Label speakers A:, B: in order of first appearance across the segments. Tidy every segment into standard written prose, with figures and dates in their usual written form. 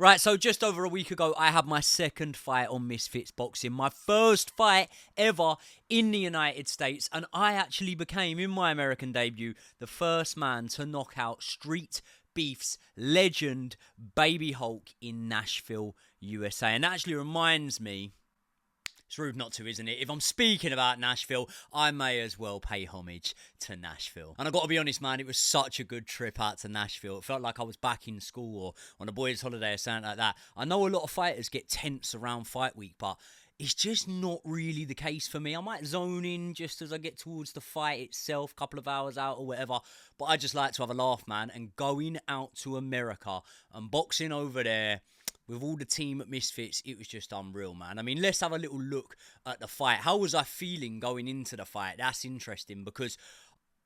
A: Right, so just over a week ago, I had my second fight on Misfits Boxing, my first fight ever in the United States, and I actually became, in my American debut, the first man to knock out Street Beef's legend, Baby Hulk, in Nashville, USA. And that actually reminds me, it's rude not to, isn't it? If I'm speaking about Nashville, I may as well pay homage to Nashville. And I got to be honest, man, it was such a good trip out to Nashville. It felt like I was back in school or on a boys' holiday or something like that. I know a lot of fighters get tense around fight week, but it's just not really the case for me. I might zone in just as I get towards the fight itself, couple of hours out or whatever, but I just like to have a laugh, man. And going out to America and boxing over there with all the team at Misfits, it was just unreal, man. I mean, let's have a little look at the fight. How was I feeling going into the fight? That's interesting because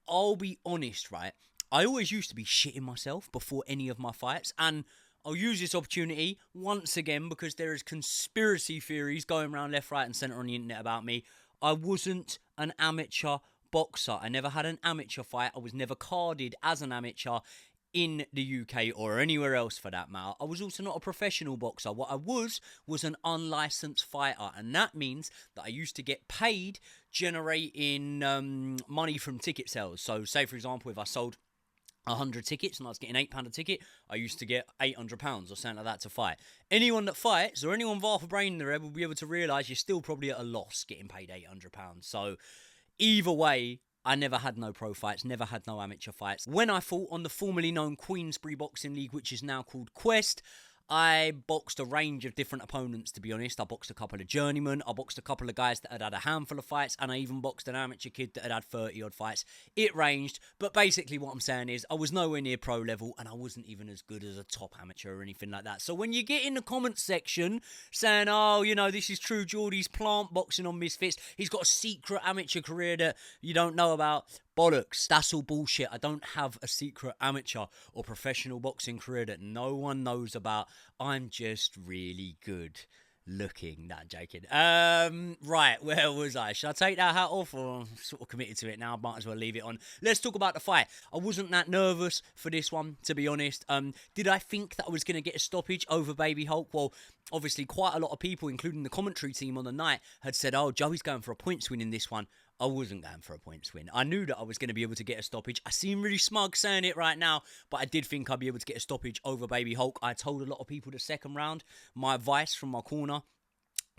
A: I'll be honest, right? I always used to be shitting myself before any of my fights, and I'll use this opportunity once again because there is conspiracy theories going around left, right and centre on the internet about me. I wasn't an amateur boxer. I never had an amateur fight. I was never carded as an amateur in the UK or anywhere else for that matter. I was also not a professional boxer. What I was an unlicensed fighter, and that means that I used to get paid generating money from ticket sales. So say for example, if I sold 100 tickets and I was getting £8 a ticket, I used to get £800 or something like that to fight. Anyone that fights or anyone with half a brain in their head will be able to realise you're still probably at a loss getting paid £800. So either way, I never had no pro fights, never had no amateur fights. When I fought on the formerly known Queensbury Boxing League, which is now called Quest, I boxed a range of different opponents, to be honest. I boxed a couple of journeymen, I boxed a couple of guys that had had a handful of fights, and I even boxed an amateur kid that had had 30-odd fights. It ranged, but basically what I'm saying is I was nowhere near pro level, and I wasn't even as good as a top amateur or anything like that. So when you get in the comments section saying, oh, you know, this is True Geordie's plant boxing on Misfits, he's got a secret amateur career that you don't know about, bollocks, that's all bullshit. I don't have a secret amateur or professional boxing career that no one knows about. I'm just really good looking. Nah, joking. Right, where was I? Should I take that hat off, or I'm sort of committed to it now? Might as well leave it on. Let's talk about the fight. I wasn't that nervous for this one, to be honest. Did I think that I was going to get a stoppage over Baby Hulk? Well, obviously quite a lot of people, including the commentary team on the night, had said, oh, Joey's going for a points win in this one. I wasn't going for a points win. I knew that I was going to be able to get a stoppage. I seem really smug saying it right now, but I did think I'd be able to get a stoppage over Baby Hulk. I told a lot of people the second round, my advice from my corner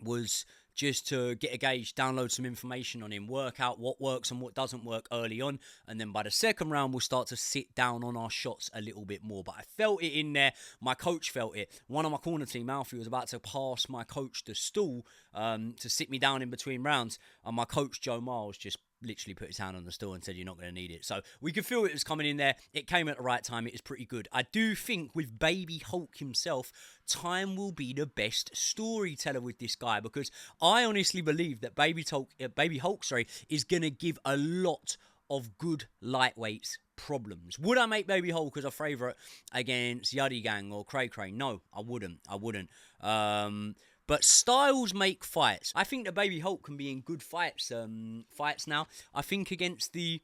A: was just to get a gauge, download some information on him, work out what works and what doesn't work early on, and then by the second round we'll start to sit down on our shots a little bit more. But I felt it in there. My coach felt it. One of my corner team, Alfie, was about to pass my coach the stool to sit me down in between rounds, and my coach, Joe Miles, just literally put his hand on the stool and said, you're not going to need it. So we could feel it was coming in there. It came at the right time. It is pretty good. I do think with Baby Hulk himself, time will be the best storyteller with this guy, because I honestly believe that Baby Hulk is going to give a lot of good lightweights problems. Would I make Baby Hulk as a favourite against Yuddy Gang or Cray Cray? No, I wouldn't. But styles make fights. I think that Baby Hulk can be in good fights now. I think against the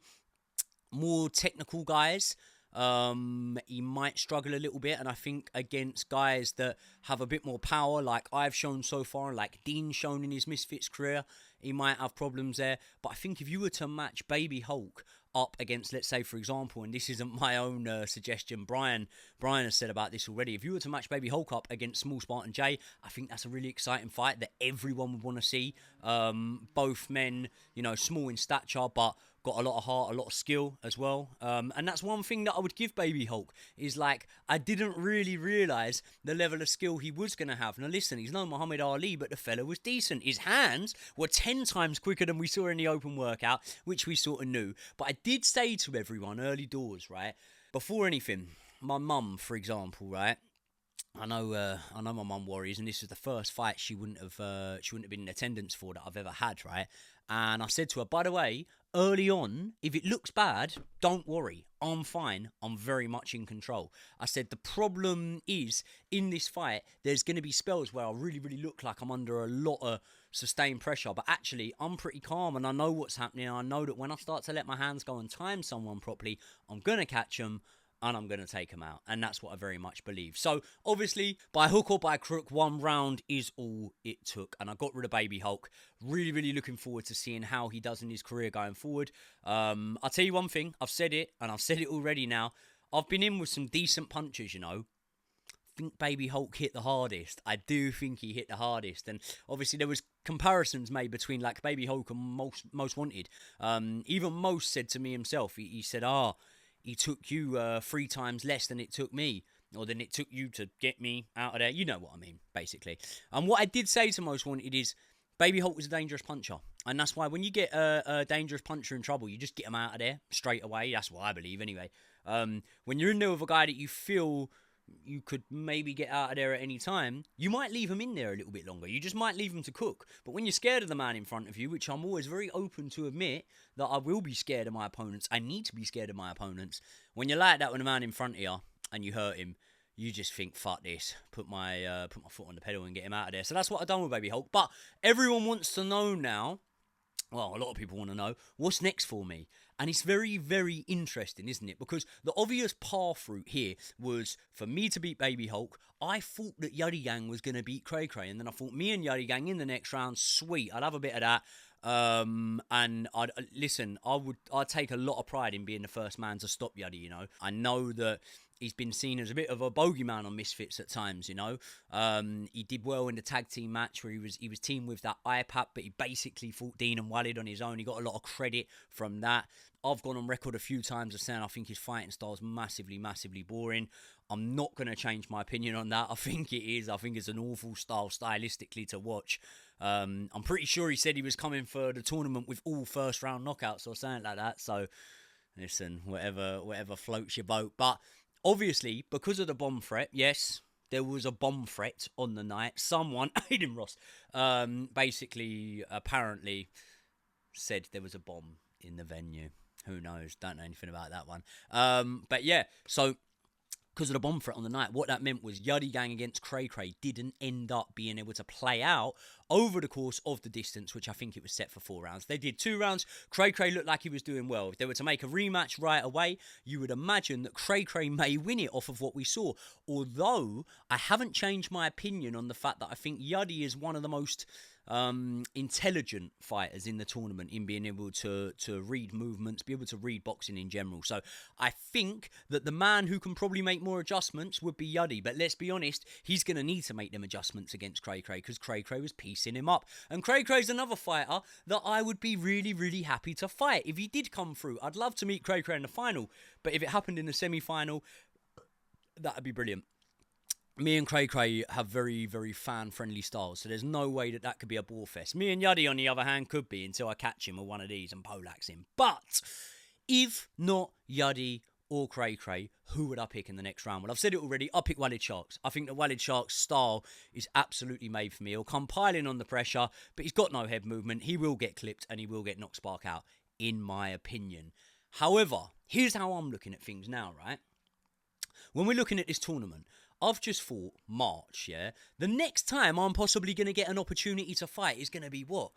A: more technical guys, he might struggle a little bit, and I think against guys that have a bit more power, like I've shown so far, like Dean's shown in his Misfits career, he might have problems there. But I think if you were to match Baby Hulk up against, let's say, for example, and this isn't my own suggestion, Brian has said about this already, if you were to match Baby Hulk up against Small Spartan J, I think that's a really exciting fight that everyone would want to see. Both men, you know, small in stature, but got a lot of heart, a lot of skill as well. And that's one thing that I would give Baby Hulk, is like, I didn't really realise the level of skill he was going to have. Now listen, he's no Muhammad Ali, but the fella was decent. His hands were 10 times quicker than we saw in the open workout, which we sort of knew. But I did say to everyone early doors, right, before anything, my mum, for example, right, I know my mum worries, and this is the first fight she wouldn't have been in attendance for that I've ever had, right? And I said to her, by the way, early on, if it looks bad, don't worry. I'm fine. I'm very much in control. I said, the problem is, in this fight, there's going to be spells where I really, really look like I'm under a lot of sustained pressure. But actually, I'm pretty calm, and I know what's happening. I know that when I start to let my hands go and time someone properly, I'm going to catch them. and I'm going to take him out. And that's what I very much believe. So, obviously, by hook or by crook, 1 round is all it took. And I got rid of Baby Hulk. Really, really looking forward to seeing how he does in his career going forward. I'll tell you one thing. I've said it, and I've said it already now. I've been in with some decent punches, you know. I think Baby Hulk hit the hardest. I do think he hit the hardest. And obviously there was comparisons made between like Baby Hulk and Most Wanted. Even Most said to me himself, he said, he took you 3 times less than it took me. Or than it took you to get me out of there. You know what I mean, basically. And what I did say to Most Wanted is, Baby Hulk was a dangerous puncher. And that's why when you get a dangerous puncher in trouble, you just get him out of there straight away. That's what I believe anyway. When you're in there with a guy that you feel you could maybe get out of there at any time, you might leave him in there a little bit longer. You just might leave him to cook. But when you're scared of the man in front of you, which I'm always very open to admit that I will be scared of my opponents, I need to be scared of my opponents. When you're like that with a man in front of you and you hurt him, you just think, fuck this, put my foot on the pedal and get him out of there. So that's what I've done with Baby Hulk. But everyone wants to know now, well, a lot of people want to know, what's next for me? And it's very, very interesting, isn't it? Because the obvious path route here was for me to beat Baby Hulk. I thought that Yuddy Gang was going to beat Cray Cray. And then I thought me and Yuddy Gang in the next round, sweet, I'd have a bit of that. And I'd take a lot of pride in being the first man to stop Yuddy, you know. I know that he's been seen as a bit of a bogeyman on Misfits at times, you know. He did well in the tag team match where he was teamed with that iPad, but he basically fought Dean and Walid on his own. He got a lot of credit from that. I've gone on record a few times as saying I think his fighting style is massively, massively boring. I'm not going to change my opinion on that. I think it is. I think it's an awful style stylistically to watch. I'm pretty sure he said he was coming for the tournament with all first round knockouts or something like that. So, listen, whatever floats your boat. But obviously, because of the bomb threat, yes, there was a bomb threat on the night. Someone, Aiden Ross, basically, apparently said there was a bomb in the venue. Who knows? Don't know anything about that one. But yeah, so because of the bomb threat on the night, what that meant was Yuddy Gang against Cray Cray didn't end up being able to play out over the course of the distance, which I think it was set for 4 rounds. They did 2 rounds. Cray Cray looked like he was doing well. If they were to make a rematch right away, you would imagine that Cray Cray may win it off of what we saw. Although, I haven't changed my opinion on the fact that I think Yuddy is one of the most intelligent fighters in the tournament in being able to read movements, be able to read boxing in general. So I think that the man who can probably make more adjustments would be Yuddy. But let's be honest, he's going to need to make them adjustments against Cray Cray because Cray Cray was piecing him up. And Cray Cray's another fighter that I would be really, really happy to fight. If he did come through, I'd love to meet Cray Cray in the final. But if it happened in the semi-final, that would be brilliant. Me and Cray Cray have very, very fan-friendly styles, so there's no way that could be a ball fest. Me and Yuddy, on the other hand, could be until I catch him with one of these and polax him. But if not Yuddy or Cray Cray, who would I pick in the next round? Well, I've said it already. I'll pick Walid Sharks. I think that Walid Sharks' style is absolutely made for me. He'll come piling on the pressure, but he's got no head movement. He will get clipped and he will get knocked spark out, in my opinion. However, here's how I'm looking at things now, right? When we're looking at this tournament, I've just thought March, yeah? The next time I'm possibly going to get an opportunity to fight is going to be what?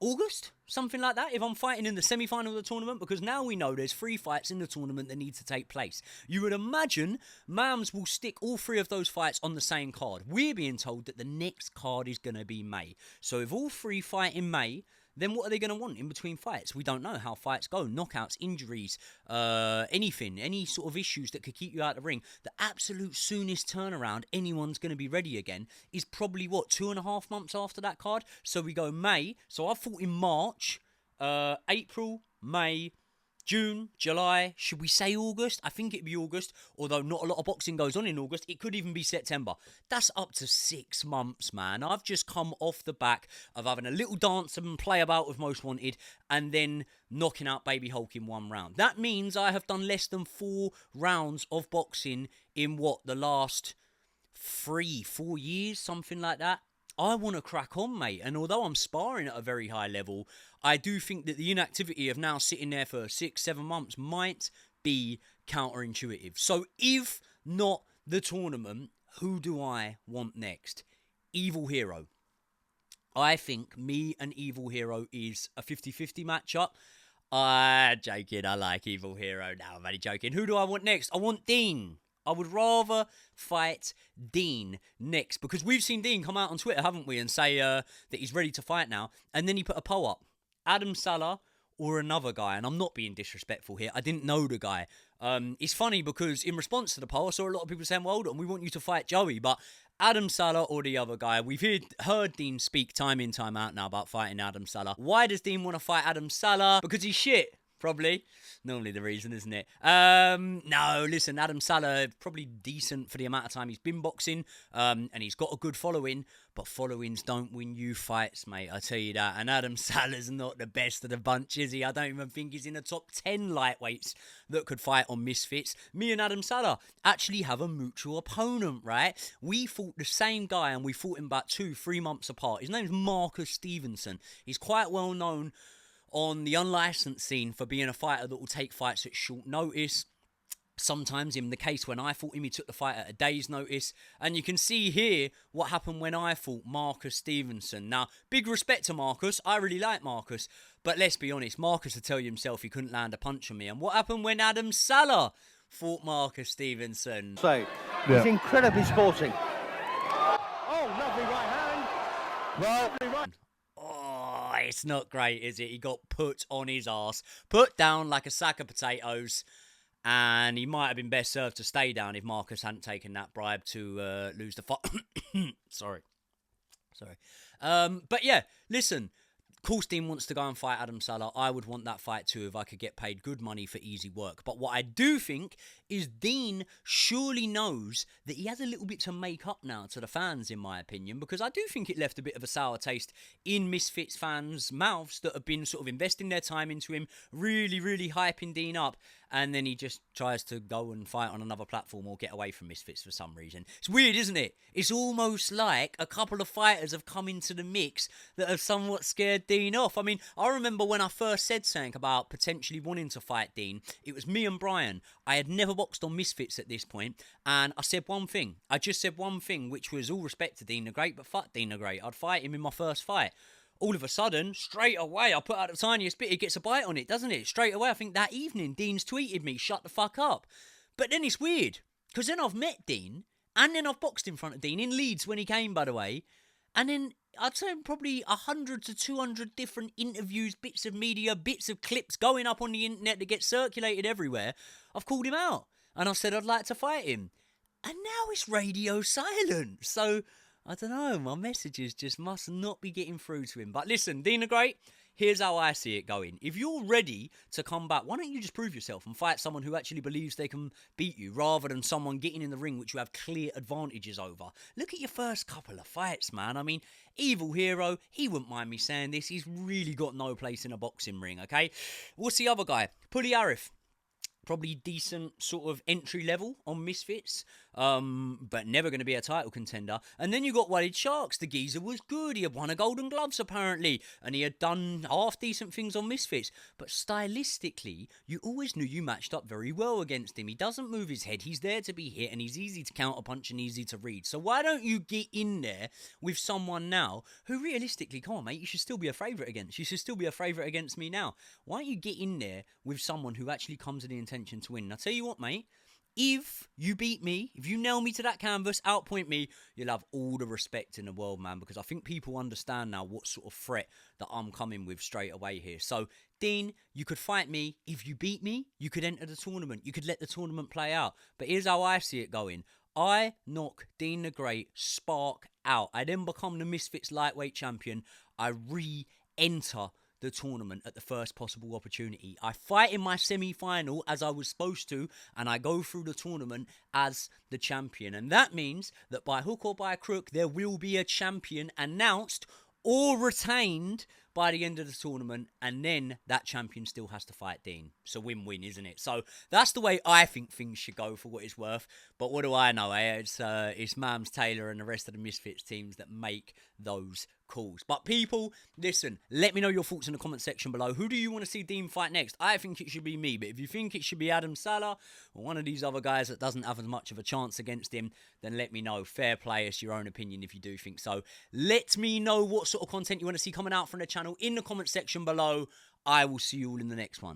A: August? Something like that, if I'm fighting in the semi-final of the tournament, because now we know there's 3 fights in the tournament that need to take place. You would imagine Mams will stick all 3 of those fights on the same card. We're being told that the next card is going to be May. So if all 3 fight in May, then what are they going to want in between fights? We don't know how fights go. Knockouts, injuries, anything, any sort of issues that could keep you out of the ring. The absolute soonest turnaround anyone's going to be ready again is probably, 2.5 months after that card? So we go May. So I thought in March, April, May, June, July, should we say August? I think it'd be August, although not a lot of boxing goes on in August. It could even be September. That's up to 6 months, man. I've just come off the back of having a little dance and play about with Most Wanted and then knocking out Baby Hulk in 1 round. That means I have done less than 4 rounds of boxing in the last 3-4 years, something like that. I want to crack on, mate. And although I'm sparring at a very high level, I do think that the inactivity of now sitting there for 6-7 months might be counterintuitive. So if not the tournament, who do I want next? Evil Hero. I think me and Evil Hero is a 50-50 matchup. Joking. I like Evil Hero. Now I'm only joking. Who do I want next? I want Dean. I would rather fight Dean next because we've seen Dean come out on Twitter, haven't we, and say that he's ready to fight now. And then he put a poll up. Adam Salah or another guy. And I'm not being disrespectful here. I didn't know the guy. It's funny because in response to the poll, I saw a lot of people saying, well, hold on, we want you to fight Joey. But Adam Salah or the other guy, we've heard Dean speak time in, time out now about fighting Adam Salah. Why does Dean want to fight Adam Salah? Because he's shit. Probably. Normally the reason, isn't it? No, listen, Adam Salah, probably decent for the amount of time he's been boxing, and he's got a good following, but followings don't win you fights, mate, I tell you that. And Adam Salah's not the best of the bunch, is he? I don't even think he's in the top 10 lightweights that could fight on Misfits. Me and Adam Salah actually have a mutual opponent, right? We fought the same guy, and we fought him about 2-3 months apart. His name's Marcus Stevenson. He's quite well known on the unlicensed scene for being a fighter that will take fights at short notice. Sometimes in the case when I fought him, he took the fight at a day's notice. And you can see here what happened when I fought Marcus Stevenson. Now, big respect to Marcus. I really like Marcus. But let's be honest, Marcus would tell you himself he couldn't land a punch on me. And what happened when Adam Salah fought Marcus Stevenson?
B: He's incredibly sporting. Oh, lovely right hand. Lovely right.
A: It's not great, is it? He got put on his arse, put down like a sack of potatoes, and he might have been best served to stay down if Marcus hadn't taken that bribe to lose the fight. Sorry. But yeah, listen. Of course, Dean wants to go and fight Adam Salah. I would want that fight too if I could get paid good money for easy work. But what I do think is Dean surely knows that he has a little bit to make up now to the fans, in my opinion, because I do think it left a bit of a sour taste in Misfits fans' mouths that have been sort of investing their time into him, really, really hyping Dean up, and then he just tries to go and fight on another platform or get away from Misfits for some reason. It's weird, isn't it? It's almost like a couple of fighters have come into the mix that have somewhat scared Dean off. I mean, I remember when I first said something about potentially wanting to fight Dean, it was me and Brian. I had never boxed on Misfits at this point, and I said one thing. I just said one thing, which was all respect to Dean the Great, but fuck Dean the Great. I'd fight him in my first fight. All of a sudden, straight away, I put out the tiniest bit, it gets a bite on it, doesn't it? Straight away, I think that evening, Dean's tweeted me, shut the fuck up. But then it's weird, because then I've met Dean, and then I've boxed in front of Dean, in Leeds when he came, by the way, and then I'd say probably 100 to 200 different interviews, bits of media, bits of clips going up on the internet that get circulated everywhere. I've called him out, and I've said I'd like to fight him. And now it's radio silent, so I don't know, my messages just must not be getting through to him. But listen, Dean the Great, here's how I see it going. If you're ready to come back, why don't you just prove yourself and fight someone who actually believes they can beat you, rather than someone getting in the ring which you have clear advantages over. Look at your first couple of fights, man. I mean, Evil Hero, he wouldn't mind me saying this, he's really got no place in a boxing ring, okay? What's the other guy? Puli Arif. Probably decent sort of entry level on Misfits, but never going to be a title contender. And then you got Walid Sharks. The geezer was good. He had won a Golden Gloves apparently, and he had done half decent things on Misfits. But stylistically, you always knew you matched up very well against him. He doesn't move his head. He's there to be hit, and he's easy to counterpunch and easy to read. So why don't you get in there with someone now who realistically, come on, mate, you should still be a favourite against. You should still be a favourite against me now. Why don't you get in there with someone who actually comes to the intention to win? And I'll tell you what, mate, if you beat me, if you nail me to that canvas, outpoint me, you'll have all the respect in the world, man, because I think people understand now what sort of threat that I'm coming with straight away here. So, Dean, you could fight me. If you beat me, you could enter the tournament. You could let the tournament play out. But here's how I see it going. I knock Dean the Great Spark out. I then become the Misfits lightweight champion. I re-enter the tournament at the first possible opportunity. I fight in my semi-final as I was supposed to, and I go through the tournament as the champion. And that means that by hook or by crook, there will be a champion announced or retained by the end of the tournament, and then that champion still has to fight Dean. It's a win-win, isn't it? So that's the way I think things should go, for what it's worth. But what do I know, eh? It's Mams Taylor and the rest of the Misfits teams that make those calls. But people, listen, let me know your thoughts in the comment section below. Who do you want to see Dean fight next? I think it should be me, but if you think it should be Adam Salah or one of these other guys that doesn't have as much of a chance against him, then let me know. Fair play, it's your own opinion if you do think so. Let me know what sort of content you want to see coming out from the channel in the comment section below. I will see you all in the next one.